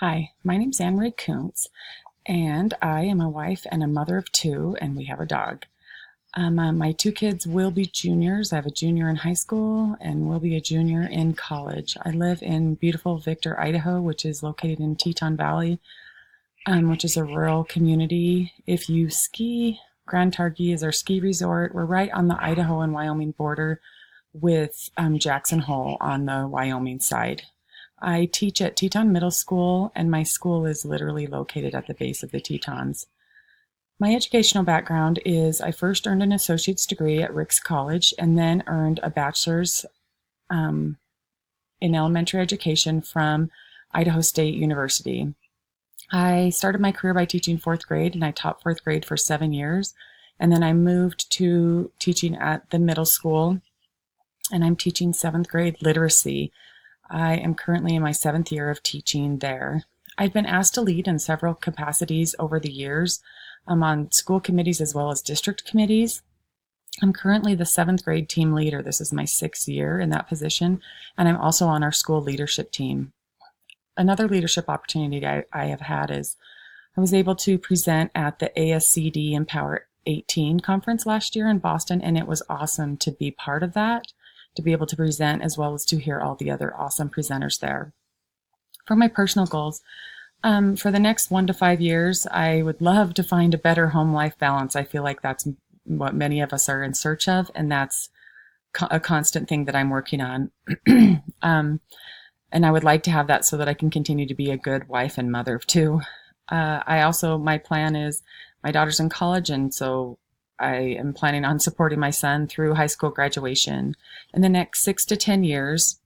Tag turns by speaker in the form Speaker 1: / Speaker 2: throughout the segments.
Speaker 1: Hi, my name's Anne Marie Kuntz, and I am a wife and a mother of two, and we have a dog. My two kids will be juniors. I have a junior in high school and will be a junior in college. I live in beautiful Victor, Idaho, which is located in Teton Valley, which is a rural community. If you ski, Grand Targhee is our ski resort. We're right on the Idaho and Wyoming border with Jackson Hole on the Wyoming side. I teach at Teton Middle School, and my school is literally located at the base of the Tetons. My educational background is I first earned an associate's degree at Ricks College and then earned a bachelor's in elementary education from Idaho State University. I started my career by teaching fourth grade, and I taught fourth grade for 7 years. And then I moved to teaching at the middle school, and I'm teaching seventh grade literacy. I am currently in my 7th year of teaching there. I've been asked to lead in several capacities over the years. I'm on school committees as well as district committees. I'm currently the 7th grade team leader. This is my 6th year in that position, and I'm also on our school leadership team. Another leadership opportunity I have had is I was able to present at the ASCD Empower 18 conference last year in Boston, and it was awesome to be part of that, to be able to present as well as to hear all the other awesome presenters there. For my personal goals, for the next 1 to 5 years, I would love to find a better home-life balance. I feel like that's what many of us are in search of, and that's a constant thing that I'm working on. And I would like to have that so that I can continue to be a good wife and mother of two. My plan is my daughter's in college, and so I am planning on supporting my son through high school graduation. In the next 6 to 10 years,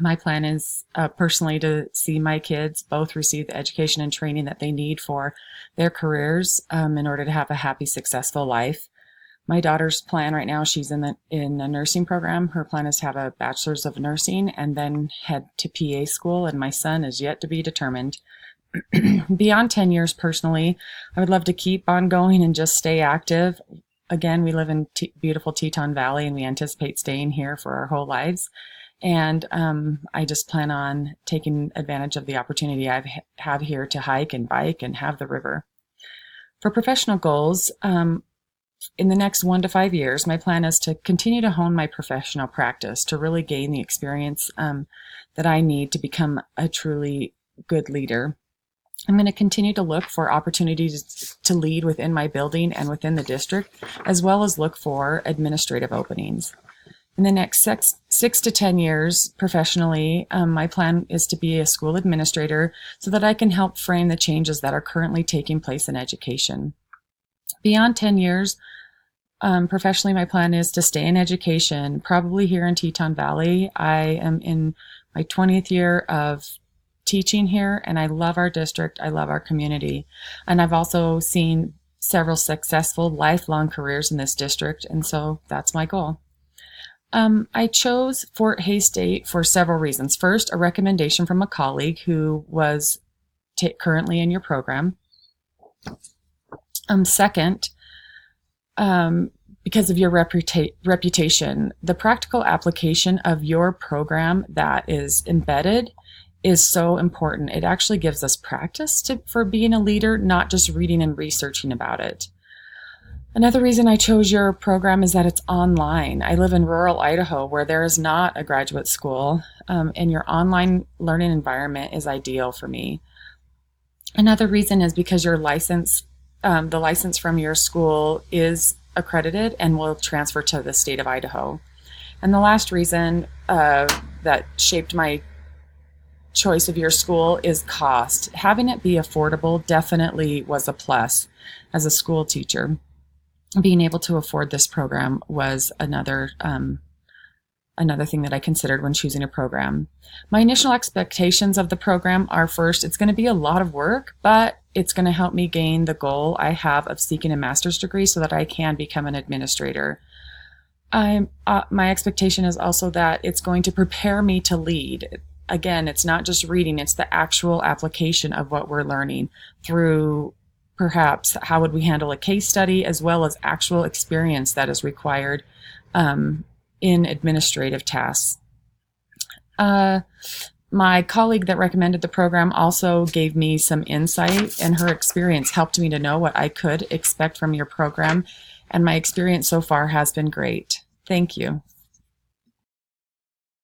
Speaker 1: my plan is personally to see my kids both receive the education and training that they need for their careers in order to have a happy, successful life. My daughter's plan right now, she's in a nursing program. Her plan is to have a bachelor's of nursing and then head to PA school, and my son is yet to be determined. Beyond 10 years personally, I would love to keep on going and just stay active. Again, we live in beautiful Teton Valley, and we anticipate staying here for our whole lives. And I just plan on taking advantage of the opportunity I have here to hike and bike and have the river. For professional goals, in the next 1 to 5 years, my plan is to continue to hone my professional practice to really gain the experience that I need to become a truly good leader. I'm going to continue to look for opportunities to lead within my building and within the district, as well as look for administrative openings. In the next 6 to 10 years professionally, my plan is to be a school administrator so that I can help frame the changes that are currently taking place in education. Beyond 10 years, professionally, my plan is to stay in education, probably here in Teton Valley. I am in my 20th year of teaching here, and I love our district. I love our community. And I've also seen several successful lifelong careers in this district, and so that's my goal. I chose Fort Hays State for several reasons. First, a recommendation from a colleague who was currently in your program. Second, because of your reputation, the practical application of your program that is embedded is so important. It actually gives us practice for being a leader, not just reading and researching about it. Another reason I chose your program is that it's online. I live in rural Idaho where there is not a graduate school, and your online learning environment is ideal for me. Another reason is because your license, the license from your school is accredited and will transfer to the state of Idaho. And the last reason that shaped my choice of your school is cost. Having it be affordable definitely was a plus as a school teacher. Being able to afford this program was another thing that I considered when choosing a program. My initial expectations of the program are, first, it's going to be a lot of work, but it's going to help me gain the goal I have of seeking a master's degree so that I can become an administrator. My expectation is also that it's going to prepare me to lead. Again, it's not just reading, it's the actual application of what we're learning through perhaps how would we handle a case study, as well as actual experience that is required in administrative tasks. My colleague that recommended the program also gave me some insight, and her experience helped me to know what I could expect from your program. And my experience so far has been great. Thank you.